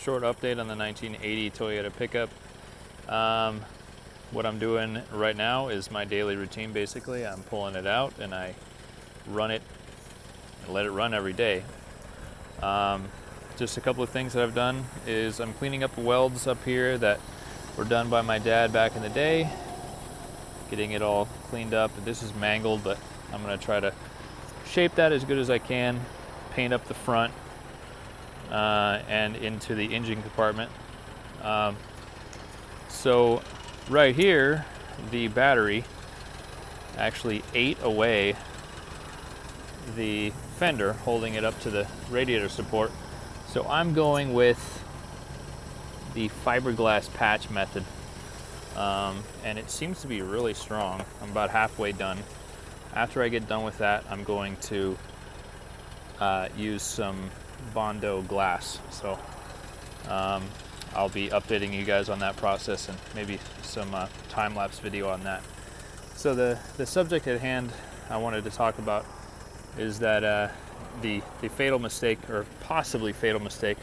short update on the 1980 Toyota pickup. What I'm doing right now is my daily routine basically. I'm pulling it out and I run it and let it run every day. Just a couple of things that I've done is I'm cleaning up welds up here that were done by my dad back in the day, getting it all cleaned up. This is mangled, but I'm going to try to shape that as good as I can, paint up the front and into the engine compartment. So right here, the battery actually ate away the fender, holding it up to the radiator support. So I'm going with the fiberglass patch method, and it seems to be really strong. I'm about halfway done. After I get done with that, I'm going to use some Bondo glass. So I'll be updating you guys on that process and maybe some time-lapse video on that. So the subject at hand I wanted to talk about is that the fatal mistake, or possibly fatal mistake,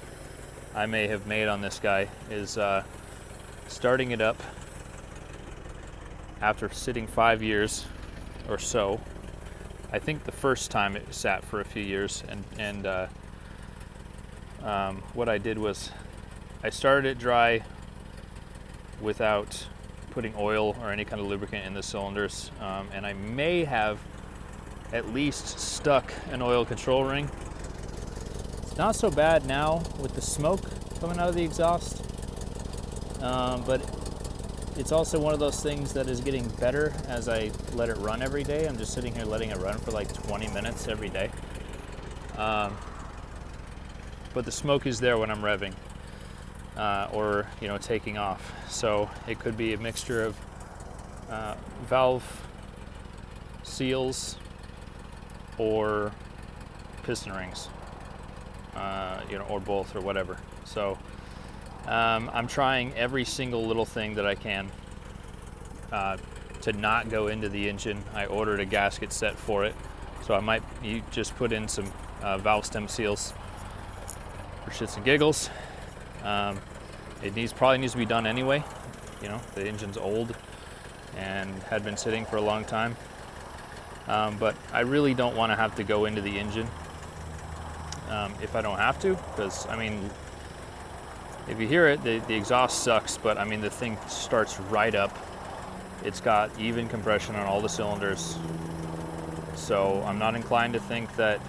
I may have made on this guy is starting it up after sitting 5 years or so. I think the first time it sat for a few years, and what I did was I started it dry without putting oil or any kind of lubricant in the cylinders, and I may have at least stuck an oil control ring. It's not so bad now with the smoke coming out of the exhaust, but it's also one of those things that is getting better as I let it run every day. I'm just sitting here letting it run for like 20 minutes every day. But the smoke is there when I'm revving or taking off. So it could be a mixture of valve seals or piston rings, or both or whatever. So I'm trying every single little thing that I can to not go into the engine. I ordered a gasket set for it, so I might just put in some valve stem seals for shits and giggles. It probably needs to be done anyway. The engine's old and had been sitting for a long time. But I really don't want to have to go into the engine if I don't have to, because if you hear it, the exhaust sucks, but the thing starts right up. It's got even compression on all the cylinders, so I'm not inclined to think that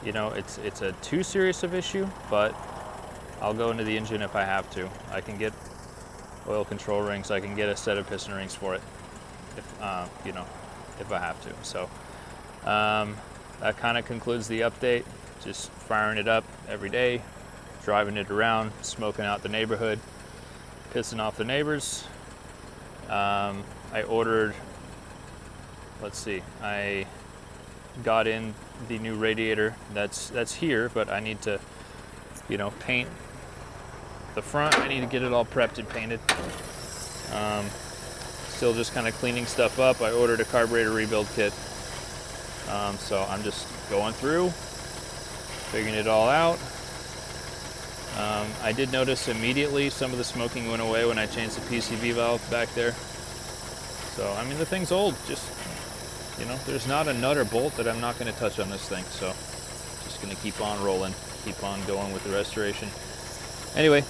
it's a too serious of issue, but I'll go into the engine if I have to. I can get oil control rings. I can get a set of piston rings for it if I have to. So that kind of concludes the update. Just firing it up every day, driving it around, smoking out the neighborhood, pissing off the neighbors. I ordered, I got in the new radiator that's here, but I need to paint the front. I need to get it all prepped and painted. Still just kind of cleaning stuff up. I ordered a carburetor rebuild kit, so I'm just going through, figuring it all out. I did notice immediately some of the smoking went away when I changed the PCV valve back there. So the thing's old. Just there's not a nut or bolt that I'm not going to touch on this thing. So just going to keep on rolling, keep on going with the restoration. Anyway,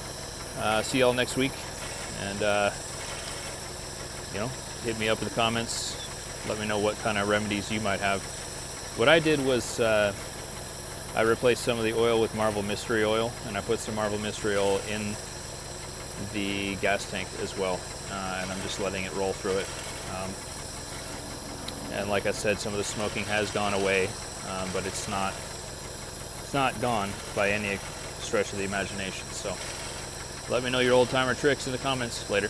see y'all next week, and hit me up in the comments. Let me know what kind of remedies you might have. What I did was I replaced some of the oil with Marvel Mystery Oil, and I put some Marvel Mystery Oil in the gas tank as well, and I'm just letting it roll through it. And like I said, some of the smoking has gone away, but it's not gone by any stretch of the imagination. So let me know your old timer tricks in the comments later.